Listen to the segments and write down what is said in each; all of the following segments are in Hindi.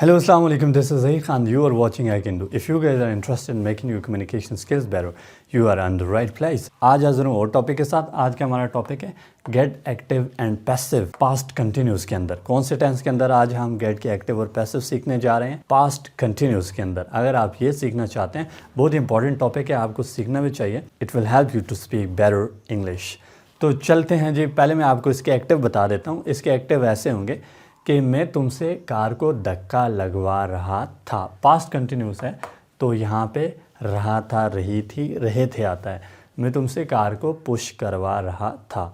Hello, Assalamu alaikum. This is Zaid Khan. You are watching I Can Do. If you guys are interested in making your communication skills better, you are on the right place. आज हाजिर हूँ और टॉपिक के साथ। आज का हमारा टॉपिक है gate active and passive past continuous के अंदर। कौन से टेंस के अंदर आज हम गेट के एक्टिव और पैसिव सीखने जा रहे हैं? पास्ट कंटिन्यूस के अंदर। अगर आप ये सीखना चाहते हैं, बहुत इंपॉर्टेंट टॉपिक है, आपको सीखना भी चाहिए। It will help you to speak better English. तो चलते हैं जी। पहले मैं आपको इसके एक्टिव बता देता हूँ। इसके एक्टिव ऐसे होंगे कि मैं तुमसे कार को धक्का लगवा रहा था। पास्ट कंटिन्यूस है तो यहाँ पे रहा था, रही थी, रहे थे आता है। मैं तुमसे कार को पुश करवा रहा था,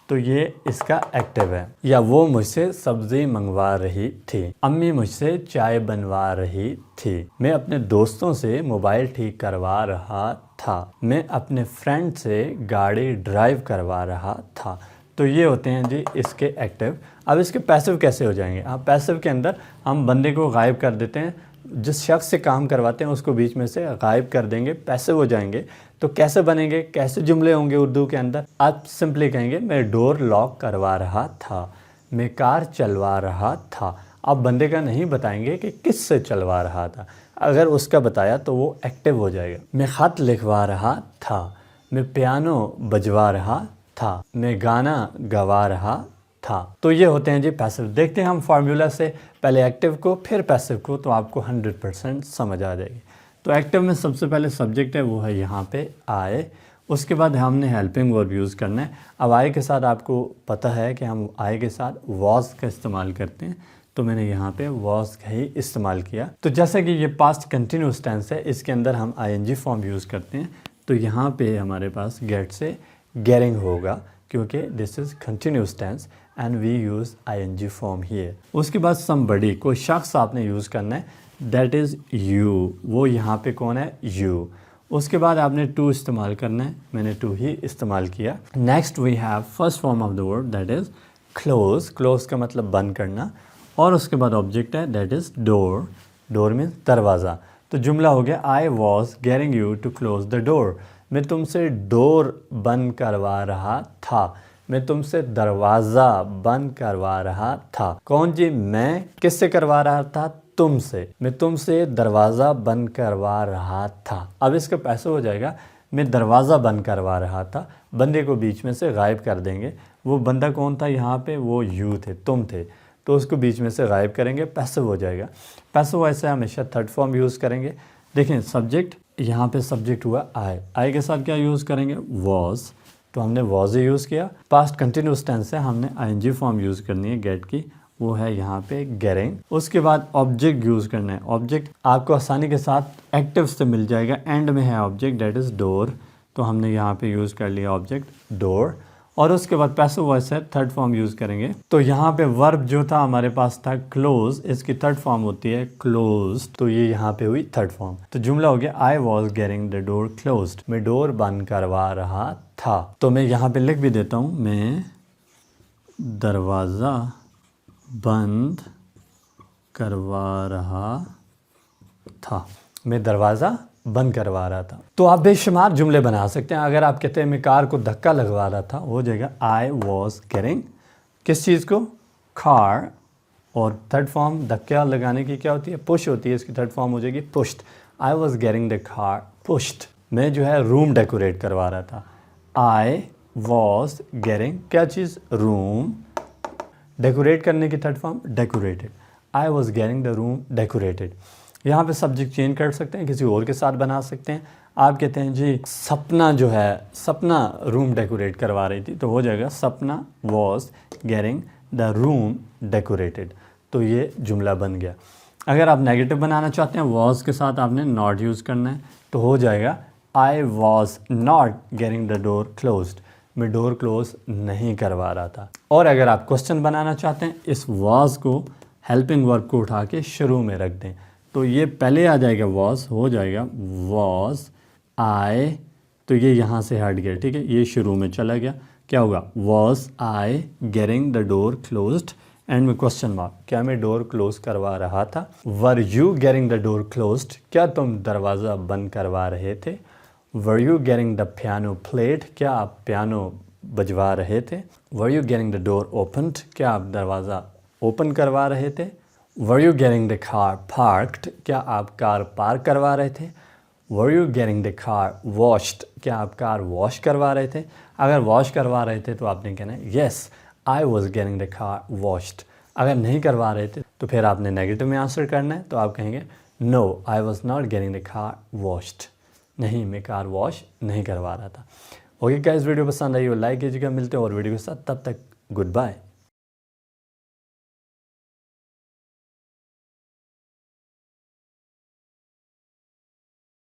तो ये इसका एक्टिव है। या वो मुझसे सब्ज़ी मंगवा रही थी। अम्मी मुझसे चाय बनवा रही थी। मैं अपने दोस्तों से मोबाइल ठीक करवा रहा था। मैं अपने फ्रेंड से गाड़ी ड्राइव करवा रहा था। तो ये होते हैं जी इसके एक्टिव। अब इसके पैसिव कैसे हो जाएंगे? आप पैसिव के अंदर हम बंदे को गायब कर देते हैं, जिस शख्स से काम करवाते हैं उसको बीच में से गायब कर देंगे, पैसिव हो जाएंगे। तो कैसे बनेंगे, कैसे जुमले होंगे उर्दू के अंदर? आप सिंपली कहेंगे मैं डोर लॉक करवा रहा था, मैं कार चलवा रहा था। आप बंदे का नहीं बताएंगे कि किस से चलवा रहा था। अगर उसका बताया तो वो एक्टिव हो जाएगा। मैं ख़त लिखवा रहा था, मैं पियानो बजवा रहा था, मैं गाना गवा रहा था। तो ये होते हैं जी पैसिव। देखते हैं हम फार्मूला से, पहले एक्टिव को फिर पैसिव को, तो आपको 100% समझ आ जाएगी। तो एक्टिव में सबसे पहले सब्जेक्ट है, वो है यहाँ पे आई। उसके बाद हमने हेल्पिंग वर्ब यूज़ करना है। अब आई के साथ आपको पता है कि हम आई के साथ वॉज का इस्तेमाल करते हैं, तो मैंने यहाँ पे वॉज का ही इस्तेमाल किया। तो जैसा कि ये पास्ट कंटिन्यूस टेंस है, इसके अंदर हम आईएनजी फॉर्म यूज़ करते हैं। तो यहाँ पे हमारे पास गेट से गेटिंग होगा, क्योंकि this is continuous tense and we use ING form here. उसके बाद समबडी, कोई शख्स आपने यूज़ करना है, दैट इज़ यू। वो यहाँ पे कौन है? यू। उसके बाद आपने टू इस्तेमाल करना है, मैंने टू ही इस्तेमाल किया। Next we have first form of the word, that is close. Close का मतलब बंद करना। और उसके बाद ऑब्जेक्ट है, that is door. Door means दरवाज़ा। तो जुमला हो गया, I was getting you to close the door. मैं तुमसे डोर बंद करवा रहा था, मैं तुमसे दरवाज़ा बंद करवा रहा था। कौन जी? मैं। किससे करवा रहा था? तुमसे। मैं तुमसे दरवाज़ा बंद करवा रहा था। अब इसका पैसा हो जाएगा, मैं दरवाज़ा बंद करवा रहा था। बंदे को बीच में से गायब कर देंगे। वो बंदा कौन था यहाँ पे? वो यू थे, तुम थे, तो उसको बीच में से गायब करेंगे, पैसिव हो जाएगा। पैसिव वैसे हमेशा थर्ड फॉर्म यूज़ करेंगे। देखें सब्जेक्ट, यहाँ पे सब्जेक्ट हुआ आई। आई के साथ क्या यूज़ करेंगे? वॉज। तो हमने वॉज ही यूज़ किया। पास्ट कंटिन्यूस टेंस है, हमने आईएनजी फॉर्म यूज़ करनी है गेट की, वो है यहाँ पे गेटिंग। उसके बाद ऑब्जेक्ट यूज़ करना है। ऑब्जेक्ट आपको आसानी के साथ एक्टिव से मिल जाएगा। एंड में है ऑब्जेक्ट, दैट इज़ डोर। तो हमने यहाँ पे यूज़ कर लिया ऑब्जेक्ट डोर। और उसके बाद पैसिव वॉइस है, थर्ड फॉर्म यूज़ करेंगे। तो यहाँ पे वर्ब जो था हमारे पास था क्लोज, इसकी थर्ड फॉर्म होती है क्लोज। तो ये यहाँ पे हुई थर्ड फॉर्म। तो जुमला हो गया, I was getting the door closed. मैं डोर बंद करवा रहा था। तो मैं यहाँ पे लिख भी देता हूँ, मैं दरवाज़ा बंद करवा रहा था। मैं दरवाज़ा बंद करवा रहा था। तो आप बेशुमार जुमले बना सकते हैं। अगर आप कहते हैं मैं कार को धक्का लगवा रहा था, हो जाएगा आई वॉज गेटिंग किस चीज़ को? कार। और थर्ड फॉर्म धक्का लगाने की क्या होती है? पुश होती है। इसकी थर्ड फॉर्म हो जाएगी pushed. I was getting the car pushed. मैं जो है रूम डेकोरेट करवा रहा था। आई वॉज गेटिंग क्या चीज़? रूम। डेकोरेट करने की third form decorated. I was getting the room decorated. यहाँ पे सब्जेक्ट चेंज कर सकते हैं, किसी और के साथ बना सकते हैं। आप कहते हैं जी सपना जो है, सपना रूम डेकोरेट करवा रही थी, तो हो जाएगा सपना was getting the room decorated. तो ये जुमला बन गया। अगर आप नेगेटिव बनाना चाहते हैं, वॉज के साथ आपने नॉट यूज़ करना है, तो हो जाएगा आई was not getting the door closed. मैं डोर क्लोज नहीं करवा रहा था। और अगर आप क्वेश्चन बनाना चाहते हैं, इस वॉज को हेल्पिंग वर्ब को उठा के शुरू में रख दें, तो ये पहले आ जाएगा वॉज, हो जाएगा वॉज आई। तो ये यहाँ से हट गया, ठीक है, ये शुरू में चला गया। क्या होगा? Was I getting the door closed. And में क्वेश्चन मार्क, क्या मैं डोर क्लोज करवा रहा था? Were you getting the door closed? क्या तुम दरवाज़ा बंद करवा रहे थे? Were you getting the piano played? क्या आप पियानो बजवा रहे थे? Were you getting the door opened? क्या आप दरवाज़ा ओपन करवा रहे थे? Were you getting the car parked, क्या आप कार पार्क करवा रहे थे। Were you getting the car washed, क्या आप कार वॉश करवा रहे थे। अगर वॉश करवा रहे थे तो आपने कहना है yes I was getting the car washed. अगर नहीं करवा रहे थे तो फिर आपने नेगेटिव में आंसर करना है, तो आप कहेंगे no I was not getting the car washed, नहीं मैं कार वॉश नहीं करवा रहा था। ओके गाइस, वीडियो पसंद आई हो लाइक कीजिएगा, मिलते हैं और वीडियो के साथ, तब तक गुड बाय।